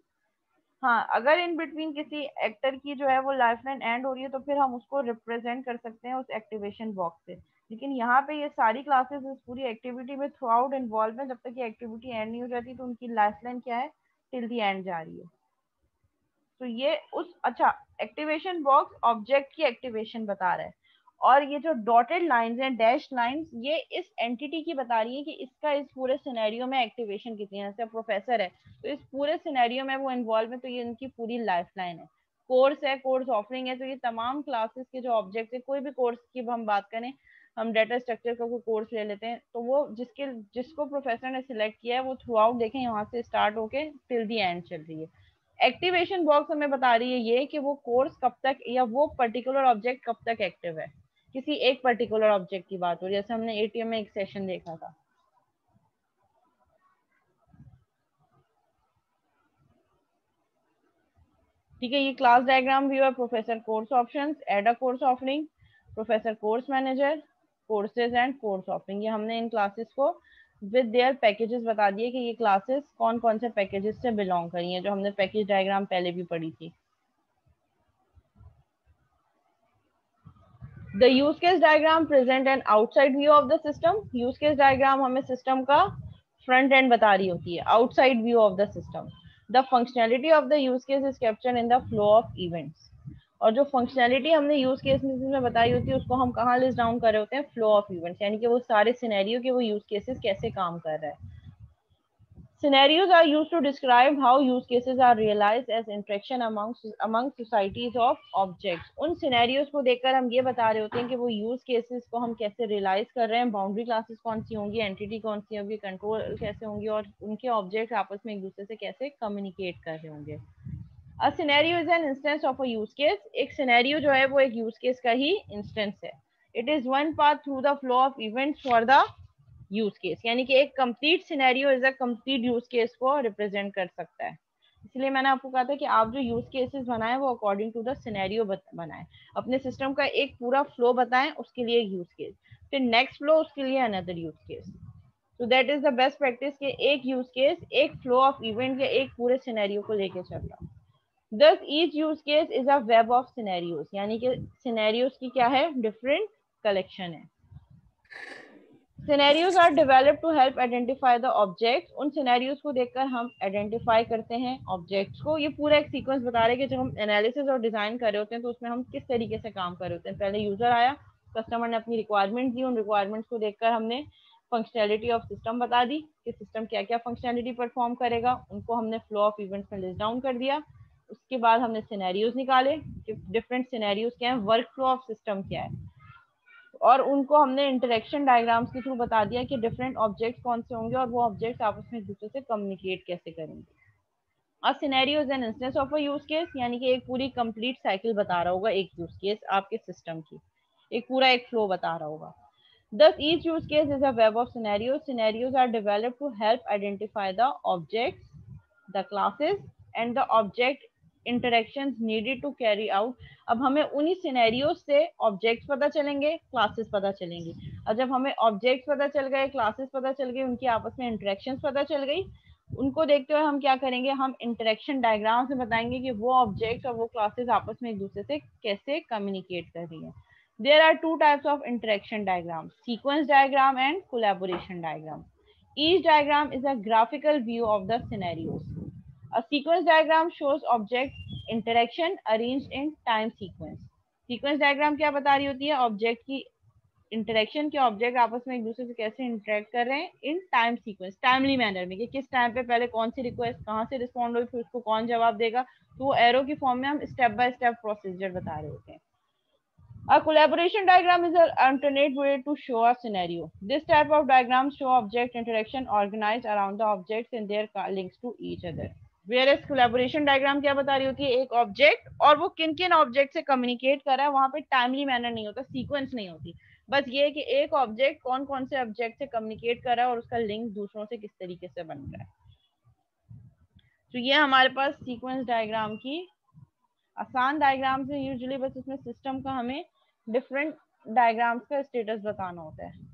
A: हाँ, अगर इन बिटवीन किसी एक्टर की जो है वो लाइफ लाइन एंड हो रही है तो फिर हम उसको रिप्रेजेंट कर सकते हैं उस एक्टिवेशन बॉक्स से। लेकिन यहाँ पे ये सारी क्लासेस इस पूरी एक्टिविटी में थ्रू आउट इन्वॉल्व है, जब तक ये एक्टिविटी एंड नहीं हो जाती तो उनकी लाइफ लाइन क्या है, टिल दी एंड जा रही है। तो ये उस अच्छा एक्टिवेशन बॉक्स ऑब्जेक्ट की एक्टिवेशन बता रहा है, और ये जो डॉटेड लाइंस हैं, डैश लाइंस, ये इस एंटिटी की बता रही है कि इसका इस पूरे सिनेरियो में एक्टिवेशन कितनी है। जैसे प्रोफेसर है तो इस पूरे सिनेरियो में वो इन्वॉल्व है, तो ये इनकी पूरी लाइफ लाइन है। कोर्स है, कोर्स ऑफरिंग है, तो ये तमाम क्लासेस के जो ऑब्जेक्ट है, कोई भी कोर्स की हम बात करें, हम डेटा स्ट्रक्चर का कोई कोर्स ले लेते हैं तो वो जिसको प्रोफेसर ने सिलेक्ट किया है वो थ्रू आउट देखें यहाँ से स्टार्ट होके टिल दी एंड चल रही है। एक्टिवेशन बॉक्स हमें बता रही है ये कि वो कोर्स कब तक या वो पर्टिकुलर ऑब्जेक्ट कब तक एक्टिव है, किसी एक पर्टिकुलर ऑब्जेक्ट की बात हो रही है, जैसे हमने एटीएम में एक सेशन देखा था। ठीक है, ये क्लास डायग्राम व्यू है, professor course options, add a course offering, professor course manager, courses and course offering. ये हमने इन क्लासेस को विद देयर पैकेजेस बता दिए कि ये क्लासेस कौन कौन से पैकेजेस से बिलोंग करी हैं, जो हमने पैकेज डायग्राम पहले भी पढ़ी थी। The use case diagram present an outside view of the system. Use case diagram हमें सिस्टम का फ्रंट एंड बता रही होती है, outside view of the system. The functionality of the use case is captured in the flow of events. और जो फंक्शनैलिटी हमने यूज केस में बताई होती है उसको हम कहाँ लिस्ट डाउन कर रहे होते हैं, फ्लो ऑफ इवेंट्स, यानी कि वो सारे सिनेरियो के वो यूज केसेस कैसे काम कर रहा है। Scenarios are used to describe how use cases are realized as interaction among societies of objects. उन scenarios को देखकर हम ये बता रहे होते हैं कि वो use cases को हम कैसे realize कर रहे हैं, बाउंड्री क्लासेस कौन सी होंगी, एंटिटी कौन सी होगी, कंट्रोल कैसे होंगी, और उनके ऑब्जेक्ट आपस में एक दूसरे से कैसे कम्युनिकेट कर रहे होंगे। A scenario is an instance of a use case. एक scenario जो है वो एक use case का ही instance है। It is one path through the flow of events for the use case, यानी कि एक complete scenario is a complete use case को रिप्रेजेंट कर सकता है। इसलिए मैंने आपको कहा था कि आप जो यूज केसेस बनाएं वो अकॉर्डिंग टू द सिनेरियो बनाएं, अपने सिस्टम का एक पूरा फ्लो बताएं, उसके लिए यूज केस, फिर नेक्स्ट फ्लो उसके लिए अनदर यूज केस। तो that is the best practice कि एक यूज केस एक फ्लो ऑफ इवेंट या एक पूरे सिनेरियो को लेके चल रहा। Thus each use case is a web of scenarios, यानी कि सिनेरियोस की क्या है, डिफरेंट कलेक्शन है। Scenarios are developed to help identify the objects. उन सिनेरियोस को देखकर हम आइडेंटिफाई करते हैं ऑब्जेक्ट्स को। ये पूरा एक सीक्वेंस बता रहे हैं कि जब हम एनालिसिस और डिजाइन कर रहे होते हैं तो उसमें हम किस तरीके से काम कर रहे होते हैं। पहले यूजर आया, कस्टमर ने अपनी रिक्वायरमेंट दी, उन रिक्वायरमेंट्स को देखकर हमने फंक्शनैलिटी ऑफ सिस्टम बता दी कि सिस्टम क्या क्या फंक्शनैलिटी परफॉर्म करेगा, उनको हमने फ्लो ऑफ इवेंट्स में लिस्ट डाउन कर दिया। उसके बाद हमने सिनेरियोज निकाले कि डिफरेंट सिनेरियोज क्या है, वर्क फ्लो ऑफ सिस्टम क्या है, और उनको हमने इंटरेक्शन डायग्राम्स के थ्रू बता दिया कि डिफरेंट ऑब्जेक्ट्स कौन से होंगे और वो ऑब्जेक्ट्स आपस में एक दूसरे से कम्युनिकेट कैसे करेंगे। अब scenario is an instance of a use case, यानी कि एक पूरी कंप्लीट साइकिल बता रहा होगा एक यूज केस आपके सिस्टम की, एक पूरा एक फ्लो बता रहा होगा। Thus, each use case is a web of scenarios. Scenarios are developed to help identify the objects, the classes, and the object interactions needed to carry out. अब हमें उन्हीं सिनेरियोज से ऑब्जेक्ट्स पता चलेंगे, क्लासेस पता चलेंगी, और जब हमें ऑब्जेक्ट्स पता चल गए, क्लासेस पता चल गई, उनकी आपस में इंटरेक्शंस पता चल गई, उनको देखते हुए हम क्या करेंगे, हम इंटरेक्शन डायग्राम से बताएंगे कि वो ऑब्जेक्ट्स और वो क्लासेस आपस में एक दूसरे से कैसे कम्युनिकेट कर रही हैं। There are two types of interaction diagrams, sequence diagram and collaboration diagram. Each diagram is a graphical view of the scenarios. A sequence diagram shows object interaction arranged in time sequence. Sequence diagram क्या बता रही होती है, ऑब्जेक्ट की इंटरेक्शन के, ऑब्जेक्ट आपस में एक दूसरे से कैसे इंटरेक्ट कर रहे हैं in time sequence, timely manner में, कि किस टाइम पे पहले कौन सी रिक्वेस्ट कहाँ से रिस्पॉन्ड हुई, फिर उसको कौन जवाब देगा। तो वो एरो की फॉर्म में हम स्टेप बाय स्टेप प्रोसीजर बता रहे होते हैं। A collaboration diagram is an alternate way to show a scenario. This type of diagrams show object interaction organized around the objects and their links to each other. Whereas collaboration diagram क्या बता रही होती है, एक ऑब्जेक्ट और वो किन किन ऑब्जेक्ट से कम्युनिकेट कर रहा है, वहां पे टाइमली मैनर नहीं होता, सीक्वेंस नहीं होती, बस ये है कि एक ऑब्जेक्ट कौन कौन से ऑब्जेक्ट से कम्युनिकेट कर रहा है और उसका लिंक दूसरों से किस तरीके से बन रहा है। तो ये हमारे पास सीक्वेंस डायग्राम की आसान डायग्राम से यूजुअली बस इसमें सिस्टम का हमें डिफरेंट डायग्राम्स का स्टेटस बताना होता है।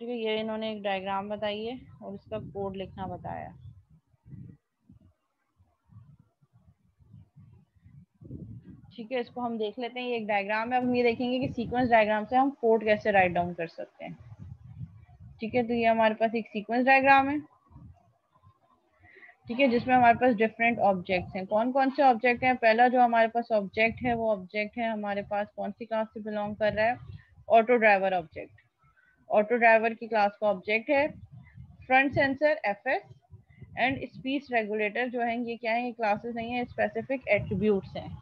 A: ठीक है, ये इन्होंने एक डायग्राम बताई है और इसका कोड लिखना बताया। ठीक है, इसको हम देख लेते हैं। ये एक डायग्राम है। अब हम ये देखेंगे कि सीक्वेंस डायग्राम से हम कोड कैसे राइट डाउन कर सकते हैं। ठीक है, तो ये हमारे पास एक सीक्वेंस डायग्राम है। ठीक है, जिसमें हमारे पास डिफरेंट ऑब्जेक्ट्स हैं। कौन कौन से ऑब्जेक्ट हैं? पहला जो हमारे पास ऑब्जेक्ट है वो ऑब्जेक्ट है हमारे पास कौन सी क्लास से बिलोंग कर रहा है? Auto driver object. Auto driver की क्लास का ऑब्जेक्ट है। Front sensor FS and speech regulator जो है ये क्या है? ये क्लासेस नहीं है, स्पेसिफिक एट्रीब्यूट्स हैं।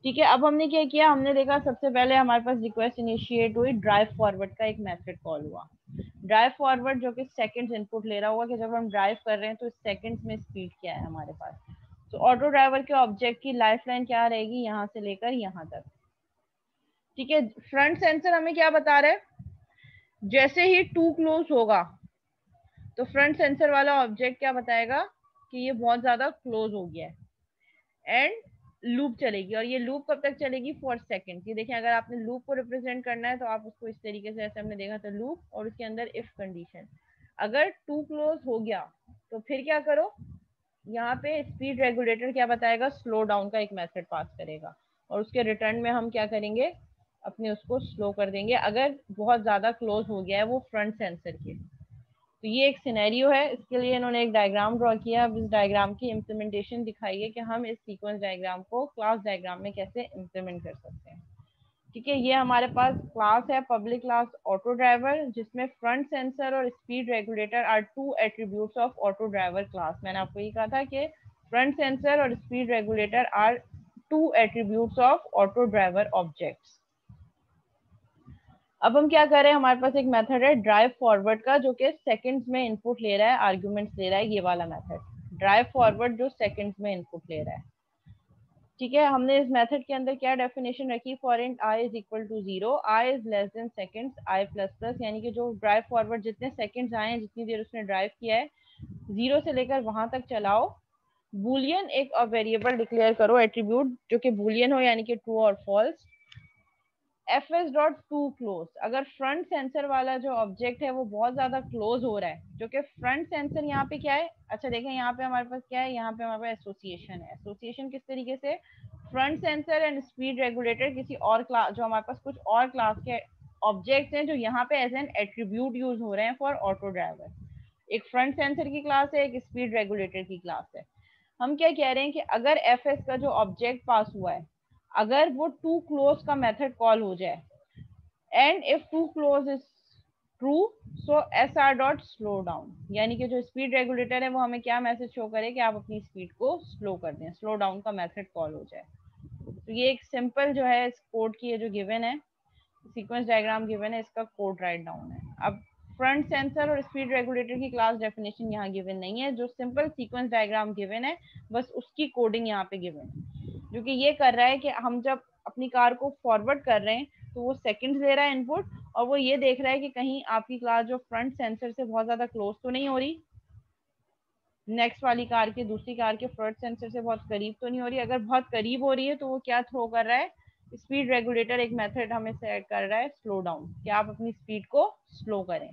A: ठीक है, अब हमने क्या किया? हमने देखा सबसे पहले हमारे पास रिक्वेस्ट इनिशिएट हुई, ड्राइव फॉरवर्ड का एक मेथड कॉल हुआ। ड्राइव फॉरवर्ड जो कि सेकंड्स इनपुट ले रहा होगा कि जब हम ड्राइव कर रहे हैं तो सेकंड्स में स्पीड क्या है हमारे पास। तो ऑटो ड्राइवर के ऑब्जेक्ट की लाइफ लाइन क्या रहेगी? यहाँ से लेकर यहाँ तक। ठीक है, फ्रंट सेंसर हमें क्या बता रहा है? जैसे ही टू क्लोज होगा तो फ्रंट सेंसर वाला ऑब्जेक्ट क्या बताएगा कि ये बहुत ज्यादा क्लोज हो गया है, एंड लूप चलेगी। और ये लूप कब तक चलेगी? For second. ये देखें, अगर आपने लूप को रिप्रेजेंट करना है तो आप उसको इस तरीके से, ऐसे हमने देखा था लूप और उसके अंदर इफ कंडीशन। अगर टू क्लोज हो गया तो फिर क्या करो? यहाँ पे स्पीड रेगुलेटर क्या बताएगा? स्लो डाउन का एक मेथड पास करेगा और उसके रिटर्न में हम क्या करेंगे? अपने उसको स्लो कर देंगे अगर बहुत ज्यादा क्लोज हो गया है वो फ्रंट सेंसर के। तो ये एक सिनेरियो है, इसके लिए इन्होंने एक डायग्राम ड्रॉ किया। अब इस डायग्राम की इम्प्लीमेंटेशन दिखाई है कि हम इस सीक्वेंस डायग्राम को क्लास डायग्राम में कैसे इम्प्लीमेंट कर सकते हैं। ठीक है, ये हमारे पास क्लास है, पब्लिक क्लास ऑटो ड्राइवर, जिसमें फ्रंट सेंसर और speed regulator are two attributes of auto driver class. मैंने आपको ये कहा था कि फ्रंट सेंसर और speed regulator are two attributes of auto driver objects. अब हम क्या कर रहे हैं? हमारे पास एक मेथड है ड्राइव फॉरवर्ड का जो कि सेकंड्स में इनपुट ले रहा है, आर्ग्यूमेंट्स ले रहा है। ये वाला मेथड ड्राइव फॉरवर्ड जो सेकंड्स में इनपुट ले रहा है। ठीक है, हमने इस मेथड के अंदर क्या डेफिनेशन रखी? For int i is equal to 0, i is less than seconds, i plus plus, यानी कि जो ड्राइव फॉरवर्ड जितने सेकंड्स आए हैं, जितनी देर उसने ड्राइव किया है, 0 से लेकर वहां तक चलाओ। बूलियन एक वेरिएबल डिक्लेयर करो, एट्रीब्यूट जो कि बूलियन हो, यानी कि ट्रू और false. fs dot to close, अगर फ्रंट सेंसर वाला जो ऑब्जेक्ट है वो बहुत ज्यादा क्लोज हो रहा है, जो कि फ्रंट सेंसर यहाँ पे क्या है? अच्छा देखें, यहाँ पे हमारे पास क्या है? यहाँ पे हमारे पास एसोसिएशन है। एसोसिएशन किस तरीके से? Front sensor and speed regulator किसी और क्लास, जो हमारे पास कुछ और क्लास के ऑब्जेक्ट्स हैं जो यहाँ पे एज एन एट्रीब्यूट यूज हो रहे हैं फॉर ऑटो ड्राइवर। एक फ्रंट सेंसर की क्लास है, एक स्पीड रेगुलेटर की क्लास है। हम क्या कह रहे हैं कि अगर fs का जो ऑब्जेक्ट पास हुआ है, अगर वो टू क्लोज का मेथड कॉल हो जाए, and if two close is true so sr dot slow down, यानी कि जो स्पीड रेगुलेटर है वो हमें क्या मैसेज शो करे कि आप अपनी स्पीड को स्लो कर दें, स्लो डाउन का मेथड कॉल हो जाए। तो ये एक सिंपल जो है इस कोड की, ये जो गिवन है सीक्वेंस डायग्राम गिवन है, इसका कोड राइट डाउन है। अब फ्रंट सेंसर और स्पीड रेगुलेटर की क्लास डेफिनेशन यहाँ गिवन नहीं है, जो सिंपल सीक्वेंस डायग्राम गिवन है बस उसकी कोडिंग यहाँ पे गिवन है, जो कि ये कर रहा है कि हम जब अपनी कार को फॉरवर्ड कर रहे हैं तो वो सेकंड्स ले रहा है इनपुट, और वो ये देख रहा है कि कहीं आपकी क्लास जो फ्रंट सेंसर से बहुत ज्यादा क्लोज तो नहीं हो रही, नेक्स्ट वाली कार के, दूसरी कार के फ्रंट सेंसर से बहुत करीब तो नहीं हो रही। अगर बहुत करीब हो रही है तो वो क्या थ्रो कर रहा है? स्पीड रेगुलेटर एक मेथड हमें सेट कर रहा है स्लो डाउन, कि आप अपनी स्पीड को स्लो करें,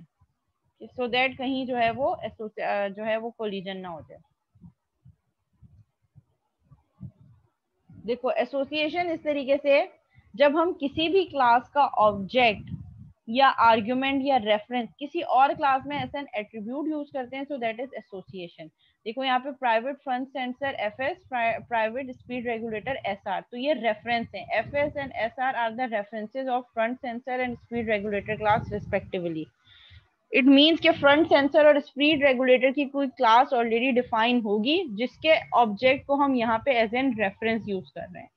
A: सो दैट कहीं जो है वो जो है वो कोलिजन ना हो जाए। देखो, एसोसिएशन इस तरीके से, जब हम किसी भी क्लास का ऑब्जेक्ट या आर्ग्यूमेंट या रेफरेंस किसी और क्लास में ऐसा एट्रीब्यूट यूज करते हैं, सो दैट इज एसोसिएशन। देखो यहाँ पे private front sensor fs, private speed regulator sr, तो ये रेफरेंस है। fs and sr are the references of front sensor and speed regulator class respectively. It means के फ्रंट सेंसर और स्पीड रेगुलेटर की कोई क्लास ऑलरेडी डिफाइन होगी जिसके ऑब्जेक्ट को हम यहाँ पे एज एन रेफरेंस यूज कर रहे हैं।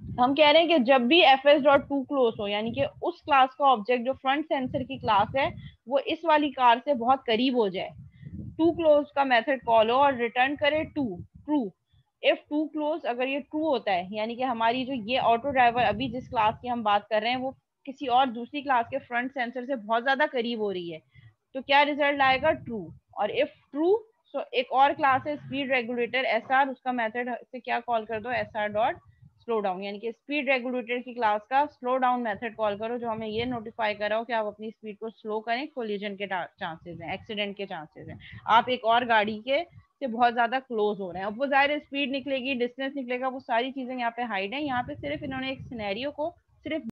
A: हम कह रहे हैं कि जब भी fs डॉट टू क्लोज हो, यानी कि उस क्लास का ऑब्जेक्ट जो फ्रंट सेंसर की क्लास है वो इस वाली कार से बहुत करीब हो जाए, टू क्लोज का मेथड कॉल हो और रिटर्न करे ट्रू। इफ टू क्लोज, अगर ये ट्रू होता है, यानी कि हमारी जो ये ऑटो ड्राइवर अभी जिस क्लास की हम बात कर रहे हैं वो किसी और दूसरी क्लास के फ्रंट सेंसर से बहुत ज्यादा करीब हो रही है, तो क्या रिजल्ट आएगा? ट्रू। और इफ ट्रू सो एक और क्लास है स्पीड रेगुलेटर SR, उसका मेथड से क्या कॉल कर दो SR डॉट स्लो डाउन, यानी कि स्पीड रेगुलेटर की क्लास का स्लो डाउन मेथड कॉल करो, जो हमें ये नोटिफाई करो कि आप अपनी स्पीड को स्लो करें, कोलिजन के चांसेस हैं, एक्सीडेंट के चांसेस हैं, आप एक और गाड़ी के से बहुत ज्यादा क्लोज हो रहे हैं। अब वो जाहिर स्पीड निकलेगी, डिस्टेंस निकलेगा, वो सारी चीजें यहाँ पे हाइड है। यहाँ पे सिर्फ इन्होंने एक सिनेरियो को सिर्फ